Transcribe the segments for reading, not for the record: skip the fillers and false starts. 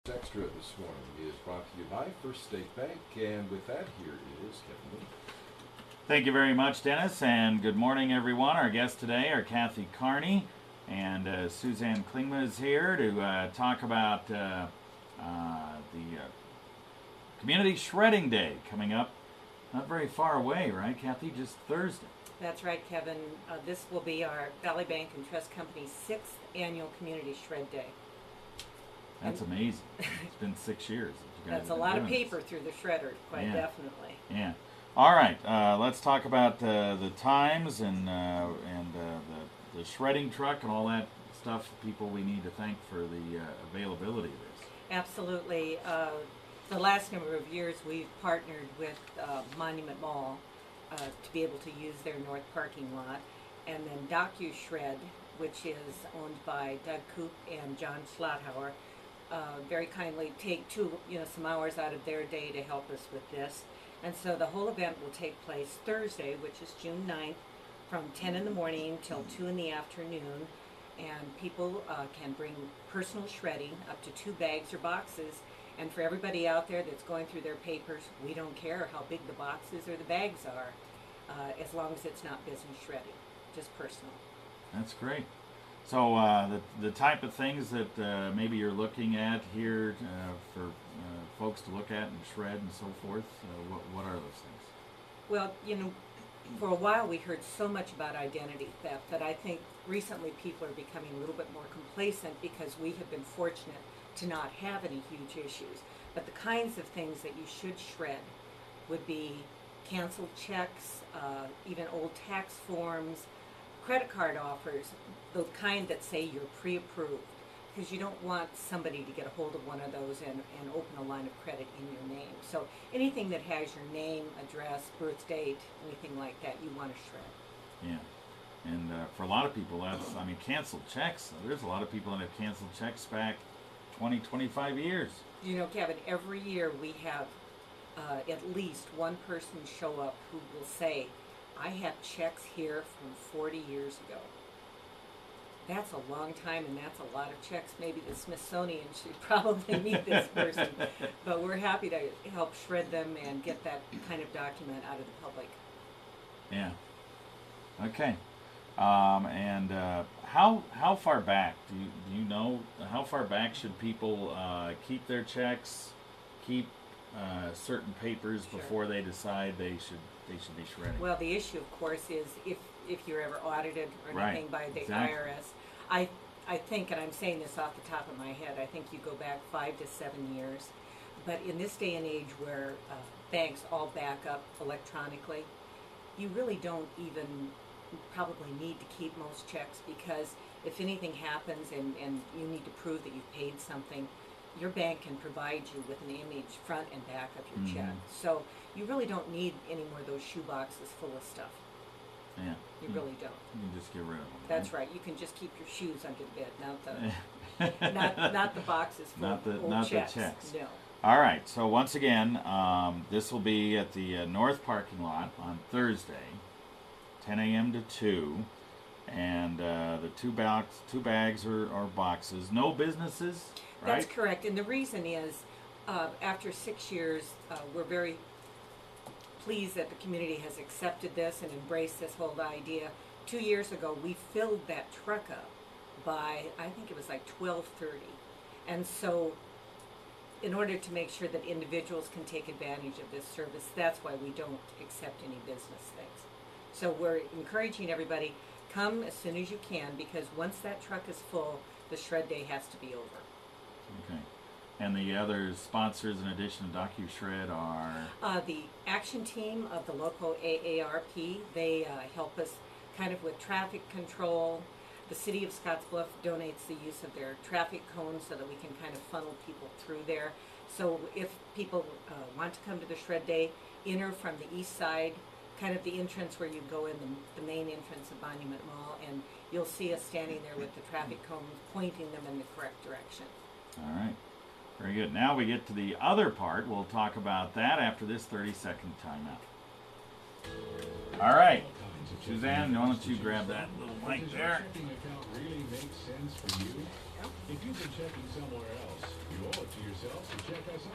Extra this morning is brought to you by First State Bank, and with that, here is Kevin Lee. Thank you very much, Dennis, and good morning, everyone. Our guests today are Kathy Carney and Suzanne Klingma is here to talk about the Community Shredding Day coming up not very far away, right, Kathy? Just Thursday. That's right, Kevin. This will be our Valley Bank and Trust Company's 6th annual Community Shred Day. That's amazing. It's been 6 years. That you guys That's a have been lot of doing paper this. through the shredder, quite definitely. Yeah. All right. Let's talk about the times and the shredding truck and all that stuff. People we need to thank for the availability of this. Absolutely. The last number of years, we've partnered with Monument Mall to be able to use their north parking lot, and then DocuShred, which is owned by Doug Coop and John Schlotthauer, very kindly take some hours out of their day to help us with this. And so the whole event will take place Thursday, which is June 9th, from 10 in the morning till 2 in the afternoon. And people can bring personal shredding, up to 2 bags or boxes. And for everybody out there that's going through their papers, we don't care how big the boxes or the bags are, as long as it's not business shredding, just personal. That's great. So the type of things that maybe you're looking at here for folks to look at and shred and so forth, what are those things? Well, for a while we heard so much about identity theft that I think recently people are becoming a little bit more complacent because we have been fortunate to not have any huge issues. But the kinds of things that you should shred would be canceled checks, even old tax forms, credit card offers, the kind that say you're pre-approved, because you don't want somebody to get a hold of one of those and open a line of credit in your name. So anything that has your name, address, birth date, anything like that, you want to shred. Yeah, and for a lot of people, canceled checks. There's a lot of people that have canceled checks back 20, 25 years. Kevin, every year we have at least one person show up who will say, I have checks here from 40 years ago. That's a long time, and that's a lot of checks. Maybe the Smithsonian should probably meet this person. But we're happy to help shred them and get that kind of document out of the public. Yeah. Okay. And how far back do you know? How far back should people keep their checks, keep certain papers before they decide they should be shredding? Well, the issue, of course, is if you're ever audited or anything by the IRS. I think, and I'm saying this off the top of my head, I think you go back 5 to 7 years. But in this day and age where banks all back up electronically, you really don't even probably need to keep most checks, because if anything happens and you need to prove that you've paid something, your bank can provide you with an image front and back of your check. So you really don't need any more of those shoe boxes full of stuff. Yeah. You really don't. You can just get rid of them. That's right. You can just keep your shoes under the bed, not the boxes full of old checks. The checks. No. All right. So once again, this will be at the north parking lot on Thursday, 10 a.m. to 2. And the two bags or boxes. No businesses, right? That's correct. And the reason is, after 6 years, we're very pleased that the community has accepted this and embraced this whole idea. 2 years ago, we filled that truck up by, I think it was like 12:30. And so in order to make sure that individuals can take advantage of this service, that's why we don't accept any business things. So we're encouraging everybody, come as soon as you can, because once that truck is full, the shred day has to be over. Okay. And the other sponsors in addition to DocuShred are? The action team of the local AARP. They help us kind of with traffic control. The city of Scottsbluff donates the use of their traffic cones so that we can kind of funnel people through there. So if people want to come to the shred day, enter from the east side, kind of the entrance where you go in, the main entrance of Monument Mall, and you'll see us standing there with the traffic cones pointing them in the correct direction. All right. Very good. Now we get to the other part. We'll talk about that after this 30-second timeout. All right. Suzanne, why don't you grab that little mic there? Checking account really makes sense for you? If you've been checking somewhere else, you owe it to yourself FSO.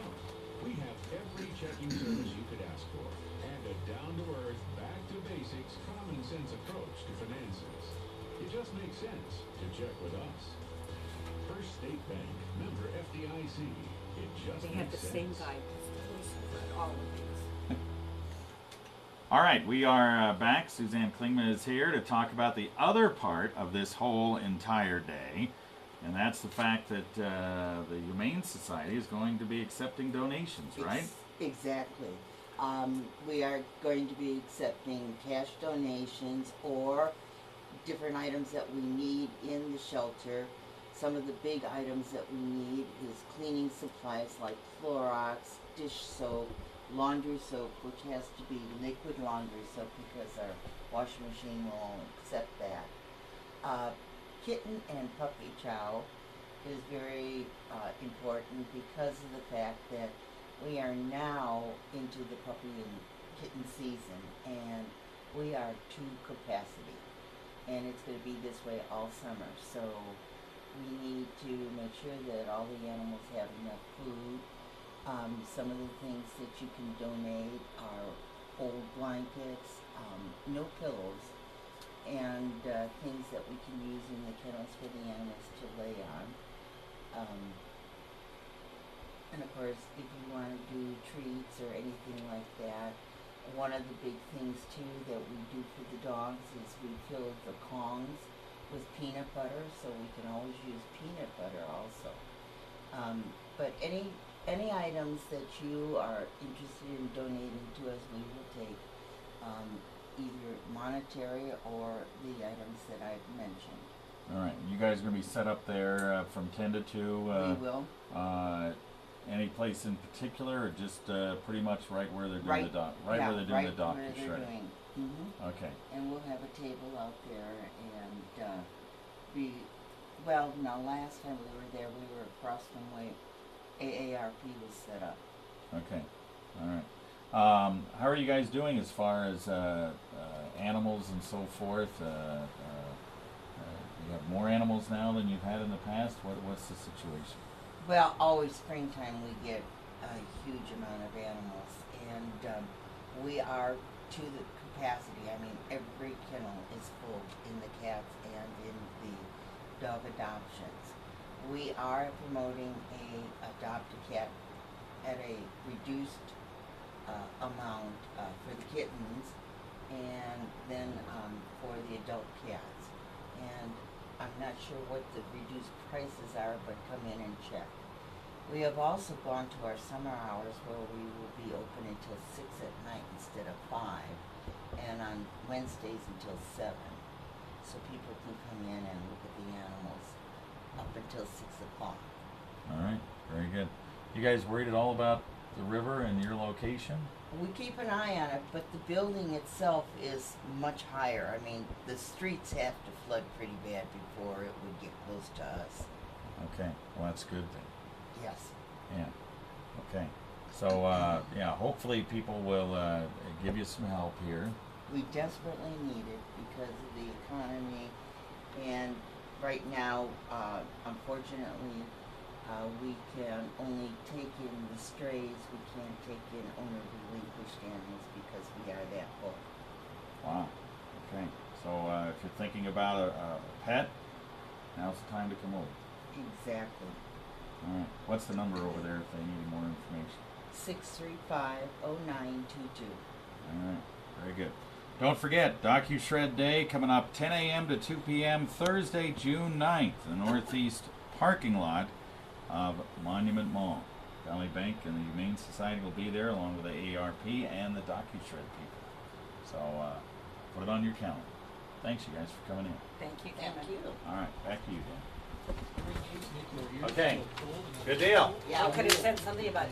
We have every checking service you could ask for, and a down-to-earth, back-to-basics, common-sense approach to finances. It just makes sense to check with us. First State Bank, member FDIC. It just They have makes the sense. same guy for all of these. All right, we are back. Suzanne Klingma is here to talk about the other part of this whole entire day, and that's the fact that the Humane Society is going to be accepting donations, right? Exactly. We are going to be accepting cash donations or different items that we need in the shelter. Some of the big items that we need is cleaning supplies like Clorox, dish soap, laundry soap, which has to be liquid laundry soap because our washing machine won't accept that. Kitten and puppy chow is very important because of the fact that we are now into the puppy and kitten season, and we are to capacity, and it's going to be this way all summer. So we need to make sure that all the animals have enough food. Some of the things that you can donate are old blankets, no pillows, and things that we can use in the kennels for the animals to lay on. And of course, if you want to do treats or anything like that, one of the big things too that we do for the dogs is we fill the Kongs with peanut butter, so we can always use peanut butter also. But any items that you are interested in donating to us, we will take, either monetary or the items that I've mentioned. All right, you guys are going to be set up there from 10 to 2. We will. Any place in particular, or just pretty much right where they're doing Right, the doc, right yeah, where they're doing right the doctor where they're shredding? doing. Mhm. Okay. And we'll have a table out there, and now last time we were there, we were across from where AARP was set up. Okay. All right. How are you guys doing as far as animals and so forth? You have more animals now than you've had in the past. What's the situation? Well, always springtime we get a huge amount of animals, and we are to the capacity. I mean, every kennel is full in the cats and in the dog adoptions. We are promoting a adopt a cat at a reduced amount for the kittens, and then for the adult cats. And I'm not sure what the reduced prices are, but come in and check. We have also gone to our summer hours where we will be open until 6 at night instead of 5, and on Wednesdays until 7. So people can come in and look at the animals up until 6 o'clock. All right. Very good. You guys worried at all about the river and your location? We keep an eye on it, but the building itself is much higher. I mean, the streets have to flood pretty bad before it would get close to us. Okay. Well, that's good then. Yes. Yeah. Okay. So, yeah, hopefully people will give you some help here. We desperately need it because of the economy, and right now, unfortunately, we can only take in the strays. We can't take in owner relinquished animals because we are that full. Wow. Okay. So if you're thinking about a pet, now's the time to come over. Exactly. All right. What's the number over there if they need more information? 635-0922. All right. Very good. Don't forget, DocuShred Day coming up 10 a.m. to 2 p.m. Thursday, June 9th, the Northeast parking lot of Monument Mall. Valley Bank and the Humane Society will be there along with the AARP and the DocuShred people. So put it on your calendar. Thanks, you guys, for coming in. Thank you, Thank Kevin. you. All right, back to you, Dan. Okay, good deal. I could have said something about